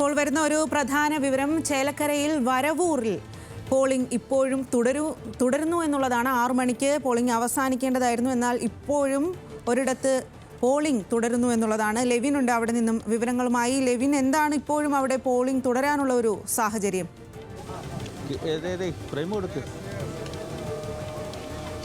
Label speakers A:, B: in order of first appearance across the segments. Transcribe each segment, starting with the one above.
A: ഇപ്പോൾ വരുന്ന ഒരു പ്രധാന വിവരം, ചേലക്കരയിൽ വരവൂരിൽ പോളിംഗ് ഇപ്പോഴും തുടരുന്നു എന്നുള്ളതാണ്. 6 മണിക്ക് പോളിംഗ് അവസാനിക്കേണ്ടതായിരുന്നു, എന്നാൽ ഇപ്പോഴും ഒരിടത്ത് പോളിംഗ് തുടരുന്നു എന്നുള്ളതാണ്. ലെവിൻ ഉണ്ട് അവിടെ നിന്നും വിവരങ്ങളുമായി. ലെവിൻ, എന്താണ് ഇപ്പോഴും അവിടെ പോളിംഗ് തുടരാനുള്ള ഒരു സാഹചര്യം?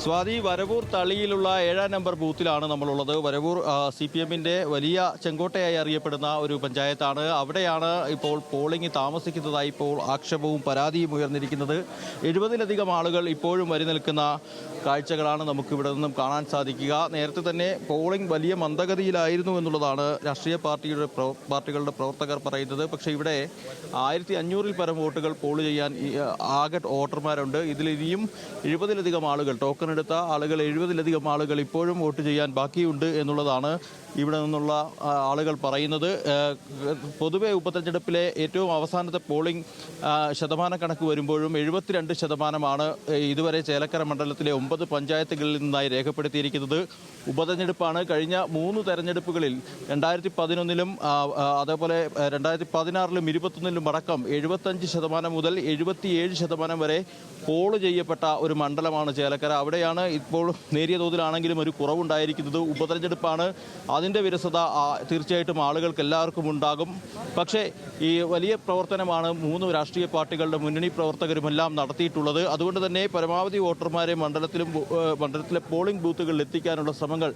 B: സ്വാതി, വരവൂർ തളിയിലുള്ള 7-ാം നമ്പർ ബൂത്തിലാണ് നമ്മളുള്ളത്. വരവൂർ CPM-ന്റെ വലിയ ചെങ്കോട്ടയായി അറിയപ്പെടുന്ന ഒരു പഞ്ചായത്താണ്. അവിടെയാണ് ഇപ്പോൾ പോളിംഗ് താമസിക്കുന്നതായി ഇപ്പോൾ ആക്ഷേപവും പരാതിയും ഉയർന്നിരിക്കുന്നത്. 70-ലധികം ആളുകൾ ഇപ്പോഴും വരി നിൽക്കുന്ന കാഴ്ചകളാണ് നമുക്കിവിടെ നിന്നും കാണാൻ സാധിക്കുക. നേരത്തെ തന്നെ പോളിംഗ് വലിയ മന്ദഗതിയിലായിരുന്നു എന്നുള്ളതാണ് രാഷ്ട്രീയ പാർട്ടികളുടെ പ്രവർത്തകർ പറയുന്നത്. പക്ഷേ ഇവിടെ 1500-ൽ പരം വോട്ടുകൾ പോൾ ചെയ്യാൻ ആകെ വോട്ടർമാരുണ്ട്. ഇതിലിനിയും 70-ലധികം ആളുകൾ, ടോക്കൺ എടുത്ത ആളുകൾ 70-ലധികം ആളുകൾ ഇപ്പോഴും വോട്ട് ചെയ്യാൻ ബാക്കിയുണ്ട് എന്നുള്ളതാണ് ഇവിടെ നിന്നുള്ള ആളുകൾ പറയുന്നത്. പൊതുവെ ഉപതെരഞ്ഞെടുപ്പിലെ ഏറ്റവും അവസാനത്തെ പോളിംഗ് ശതമാന കണക്ക് വരുമ്പോഴും 72% ഇതുവരെ ചേലക്കര മണ്ഡലത്തിലെ 9 പഞ്ചായത്തുകളിൽ നിന്നായി രേഖപ്പെടുത്തിയിരിക്കുന്നത്. ഉപതെരഞ്ഞെടുപ്പാണ്. കഴിഞ്ഞ 3 തെരഞ്ഞെടുപ്പുകളിൽ 2011-ലും അതേപോലെ 2016-ലും 21-ലും അടക്കം 75% മുതൽ 77% വരെ പോൾ ചെയ്യപ്പെട്ട ഒരു മണ്ഡലമാണ് ചേലക്കര. അവിടെയാണ് ഇപ്പോൾ നേരിയ തോതിലാണെങ്കിലും ഒരു കുറവുണ്ടായിരിക്കുന്നത്. ഉപതെരഞ്ഞെടുപ്പാണ്, അതിൻ്റെ വിരസത തീർച്ചയായിട്ടും ആളുകൾക്ക് എല്ലാവർക്കും ഉണ്ടാകും. പക്ഷേ ഈ വലിയ പ്രവർത്തനമാണ് 3 രാഷ്ട്രീയ പാർട്ടികളുടെ മുന്നണി പ്രവർത്തകരുമെല്ലാം നടത്തിയിട്ടുള്ളത്. അതുകൊണ്ട് തന്നെ പരമാവധി വോട്ടർമാരെ മണ്ഡലത്തിലെ പോളിംഗ് ബൂത്തുകളിൽ എത്തിക്കാനുള്ള ശ്രമങ്ങൾ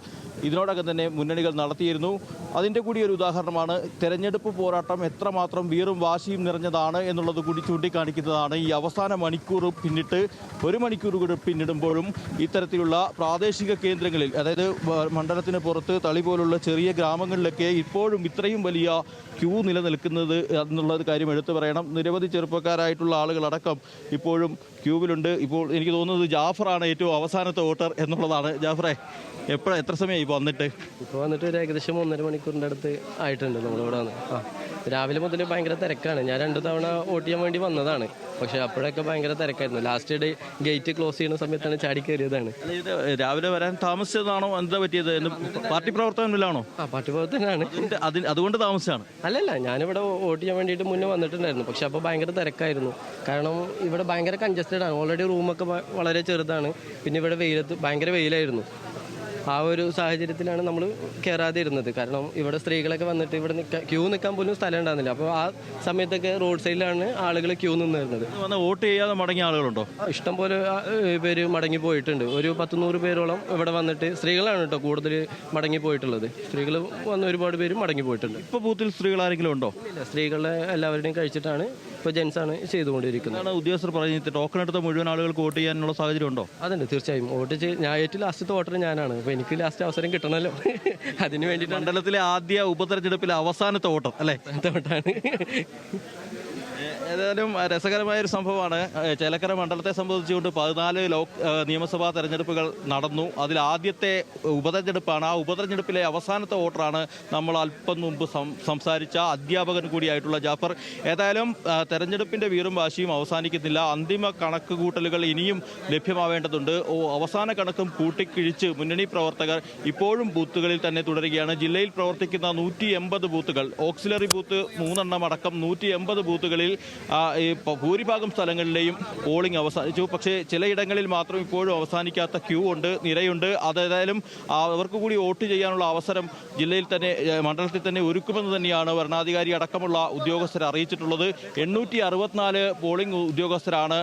B: ഇതിനോടകം തന്നെ മുന്നണികൾ നടത്തിയിരുന്നു. അതിൻ്റെ കൂടി ഒരു ഉദാഹരണമാണ് തെരഞ്ഞെടുപ്പ് പോരാട്ടം എത്രമാത്രം വീറും വാശിയും നിറഞ്ഞതാണ് എന്നുള്ളത് കൂടി ചൂണ്ടിക്കാണിക്കുന്നതാണ്. ഈ അവസാന മണിക്കൂർ പിന്നിട്ട് 1 മണിക്കൂർ കൂടി പിന്നിടുമ്പോഴും ഇത്തരത്തിലുള്ള പ്രാദേശിക കേന്ദ്രങ്ങളിൽ, അതായത് മണ്ഡലത്തിന് പുറത്ത് തളി പോലുള്ള ചെറിയ ഗ്രാമങ്ങളിലൊക്കെ ഇപ്പോഴും ഇത്രയും വലിയ ക്യൂ നിലനിൽക്കുന്നത് എന്നുള്ളത് കാര്യം എടുത്തു പറയണം. നിരവധി ചെറുപ്പക്കാരായിട്ടുള്ള ആളുകളടക്കം ഇപ്പോഴും ക്യൂവിലുണ്ട്. ഇപ്പോൾ എനിക്ക് തോന്നുന്നത് ജാഫറാണ് ഏറ്റവും അവസാനത്തെ വോട്ടർ എന്നുള്ളതാണ്. ജാഫറെ, എത്ര സമയമായി ഇപ്പോൾ വന്നിട്ട്?
C: ഒരു ഏകദേശം 1.5 മണിക്കൂറിൻ്റെ അടുത്ത് ആയിട്ടുണ്ട് നമ്മളിവിടെ വന്ന്. രാവിലെ മുതൽ ഭയങ്കര തിരക്കാണ്. ഞാൻ 2 തവണ വോട്ട് ചെയ്യാൻ വേണ്ടി വന്നതാണ്, പക്ഷേ അപ്പോഴൊക്കെ ഭയങ്കര തിരക്കായിരുന്നു. ലാസ്റ്റ് ഡേ ഗേറ്റ് ക്ലോസ് ചെയ്യുന്ന സമയത്താണ് ചാടി കയറിയതാണ്.
B: രാവിലെ വരാൻ താമസിച്ചതാണോ, എന്താ പറ്റിയത്? പാർട്ടി പ്രവർത്തകനിലാണോ?
C: പാർട്ടി പ്രവർത്തകനാണ്,
B: അതുകൊണ്ട് താമസിച്ചാണ്?
C: അല്ലല്ല, ഞാനിവിടെ വോട്ട് ചെയ്യാൻ വേണ്ടിയിട്ട് മുന്നേ വന്നിട്ടുണ്ടായിരുന്നു. പക്ഷെ അപ്പോൾ ഭയങ്കര തിരക്കായിരുന്നു. കാരണം ഇവിടെ ഭയങ്കര കൺജസ്റ്റഡ് ആണ്. ഓൾറെഡി റൂമൊക്കെ വളരെ ചെറുതാണ്. പിന്നെ ഇവിടെ ഭയങ്കര വെയിലായിരുന്നു. ആ ഒരു സാഹചര്യത്തിലാണ് നമ്മൾ കയറാതെ ഇരുന്നത്. കാരണം ഇവിടെ സ്ത്രീകളൊക്കെ വന്നിട്ട് ഇവിടെ ക്യൂ നിൽക്കാൻ പോലും സ്ഥലം ഉണ്ടാകുന്നില്ല. അപ്പോൾ ആ സമയത്തൊക്കെ റോഡ് സൈഡിലാണ് ആളുകൾ ക്യൂ നിന്നിരുന്നത്.
B: വോട്ട് ചെയ്യാതെ മടങ്ങിയ ആളുകളുണ്ടോ?
C: ഇഷ്ടം പോലെ പേര് മടങ്ങി പോയിട്ടുണ്ട്. ഒരു 100 പേരോളം ഇവിടെ വന്നിട്ട്, സ്ത്രീകളാണ് കേട്ടോ കൂടുതൽ മടങ്ങി പോയിട്ടുള്ളത്. സ്ത്രീകൾ വന്ന് ഒരുപാട് പേര് മടങ്ങി പോയിട്ടുണ്ട്.
B: ഇപ്പോൾ ബൂത്തിൽ സ്ത്രീകൾ ആരെങ്കിലും ഉണ്ടോ?
C: ഇല്ല, സ്ത്രീകളെ എല്ലാവരുടെയും കഴിച്ചിട്ടാണ് ഇപ്പോൾ ജെൻസാണ് ചെയ്തുകൊണ്ടിരിക്കുന്നത്.
B: ഉദ്യോഗസ്ഥർ പറഞ്ഞത് ടോക്കൺ എടുത്ത മുഴുവൻ ആളുകൾക്ക് വോട്ട് ചെയ്യാനുള്ള സാഹചര്യം ഉണ്ടോ?
C: അതുണ്ട്, തീർച്ചയായും. ഞാൻ ഏറ്റവും ലാസ്റ്റത്തെ വോട്ടർ ഞാനാണ്. അപ്പോൾ എനിക്ക് ലാസ്റ്റ് അവസരം കിട്ടണമല്ലോ. അതിന് വേണ്ടിയിട്ട്
B: മണ്ഡലത്തിലെ ആദ്യ ഉപതെരഞ്ഞെടുപ്പിലെ അവസാനത്തെ വോട്ടർ അല്ലേ?
C: വോട്ടാണ്.
B: ഏതായാലും രസകരമായൊരു സംഭവമാണ്. ചേലക്കര മണ്ഡലത്തെ സംബന്ധിച്ചുകൊണ്ട് 14 നിയമസഭാ തെരഞ്ഞെടുപ്പുകൾ നടന്നു. അതിൽ ആദ്യത്തെ ഉപതെരഞ്ഞെടുപ്പാണ്. ആ ഉപതെരഞ്ഞെടുപ്പിലെ അവസാനത്തെ വോട്ടറാണ് നമ്മൾ അല്പം മുമ്പ് സംസാരിച്ച അധ്യാപകൻ കൂടിയായിട്ടുള്ള ജാഫർ. ഏതായാലും തെരഞ്ഞെടുപ്പിൻ്റെ വീറും വാശിയും അവസാനിക്കുന്നില്ല. അന്തിമ കണക്ക് കൂട്ടലുകൾ ഇനിയും ലഭ്യമാവേണ്ടതുണ്ട്. അവസാന കണക്കും കൂട്ടിക്കിഴിച്ച് മുന്നണി പ്രവർത്തകർ ഇപ്പോഴും ബൂത്തുകളിൽ തന്നെ തുടരുകയാണ്. ജില്ലയിൽ പ്രവർത്തിക്കുന്ന 180 ബൂത്തുകൾ, ഓക്സിലറി ബൂത്ത് 3 അടക്കം 180 ബൂത്തുകളിൽ ഭൂരിഭാഗം സ്ഥലങ്ങളിലെയും പോളിംഗ് അവസാനിച്ചു. പക്ഷേ ചിലയിടങ്ങളിൽ മാത്രം ഇപ്പോഴും അവസാനിക്കാത്ത ക്യൂ ഉണ്ട്, നിരയുണ്ട്. അതേതായാലും അവർക്ക് കൂടി വോട്ട് ചെയ്യാനുള്ള അവസരം ജില്ലയിൽ തന്നെ, മണ്ഡലത്തിൽ തന്നെ ഒരുക്കുമെന്ന് തന്നെയാണ് വരണാധികാരി അടക്കമുള്ള ഉദ്യോഗസ്ഥർ അറിയിച്ചിട്ടുള്ളത്. 864 പോളിംഗ് ഉദ്യോഗസ്ഥരാണ്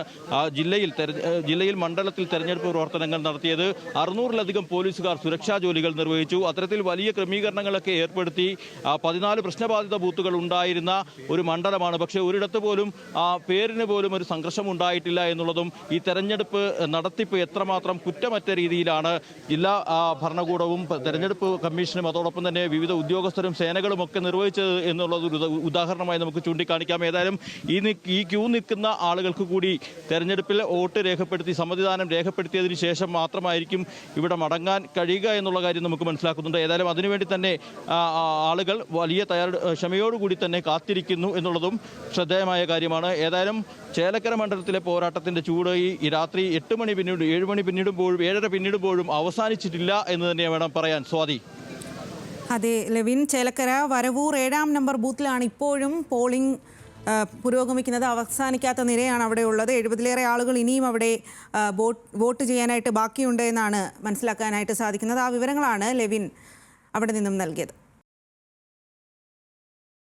B: ജില്ലയിൽ മണ്ഡലത്തിൽ തെരഞ്ഞെടുപ്പ് പ്രവർത്തനങ്ങൾ നടത്തിയത്. 600-ലധികം പോലീസുകാർ സുരക്ഷാ ജോലികൾ നിർവഹിച്ചു. അത്തരത്തിൽ വലിയ ക്രമീകരണങ്ങളൊക്കെ ഏർപ്പെടുത്തി 14 പ്രശ്നബാധിത ബൂത്തുകൾ ഉണ്ടായിരുന്ന ഒരു മണ്ഡലമാണ്. പക്ഷേ ഒരിടത്ത് പോലും പേരിന് പോലും ഒരു സംഘർഷം ഉണ്ടായിട്ടില്ല എന്നുള്ളതും ഈ തെരഞ്ഞെടുപ്പ് നടത്തിപ്പ് എത്രമാത്രം കുറ്റമറ്റ രീതിയിലാണ് ജില്ലാ ഭരണകൂടവും തെരഞ്ഞെടുപ്പ് കമ്മീഷനും അതോടൊപ്പം തന്നെ വിവിധ ഉദ്യോഗസ്ഥരും സേനകളും ഒക്കെ നിർവഹിച്ചത് എന്നുള്ളത് ഉദാഹരണമായി നമുക്ക് ചൂണ്ടിക്കാണിക്കാം. ഏതായാലും ഈ ക്യൂ നിൽക്കുന്ന ആളുകൾക്ക് കൂടി തെരഞ്ഞെടുപ്പിൽ വോട്ട് രേഖപ്പെടുത്തി, സമ്മതിദാനം രേഖപ്പെടുത്തിയതിനു ശേഷം മാത്രമായിരിക്കും ഇവിടെ മടങ്ങാൻ കഴിയുക എന്നുള്ള കാര്യം നമുക്ക് മനസ്സിലാക്കുന്നുണ്ട്. ഏതായാലും അതിനുവേണ്ടി തന്നെ ആളുകൾ വലിയ ക്ഷമയോടുകൂടി തന്നെ കാത്തിരിക്കുന്നു എന്നുള്ളതും ശ്രദ്ധേയമായ കാര്യമാണ്. ഏതായാലും ചേലക്കര മണ്ഡലത്തിലെ പോരാട്ടത്തിന്റെ ചൂട് ഈ രാത്രി 8 മണി പിന്നീട് 7 മണി പിന്നിടുമ്പോഴും 7:30 പിന്നിടുമ്പോഴും അവസാനിച്ചിട്ടില്ല എന്ന് തന്നെ വേണം പറയാൻ. സ്വാതി.
A: അതെ ലെവിൻ, ചേലക്കര വരവൂർ 7-ാം നമ്പർ ബൂത്തിലാണ് ഇപ്പോഴും പോളിംഗ് പുരോഗമിക്കുന്നത്. അവസാനിക്കാത്ത നിരയാണ് അവിടെ ഉള്ളത്. 70-ലേറെ ആളുകൾ ഇനിയും അവിടെ വോട്ട് ചെയ്യാനായിട്ട് ബാക്കിയുണ്ട് എന്നാണ് മനസ്സിലാക്കാനായിട്ട് സാധിക്കുന്നത്. ആ വിവരങ്ങളാണ് ലെവിൻ അവിടെ നിന്നും നൽകിയത്.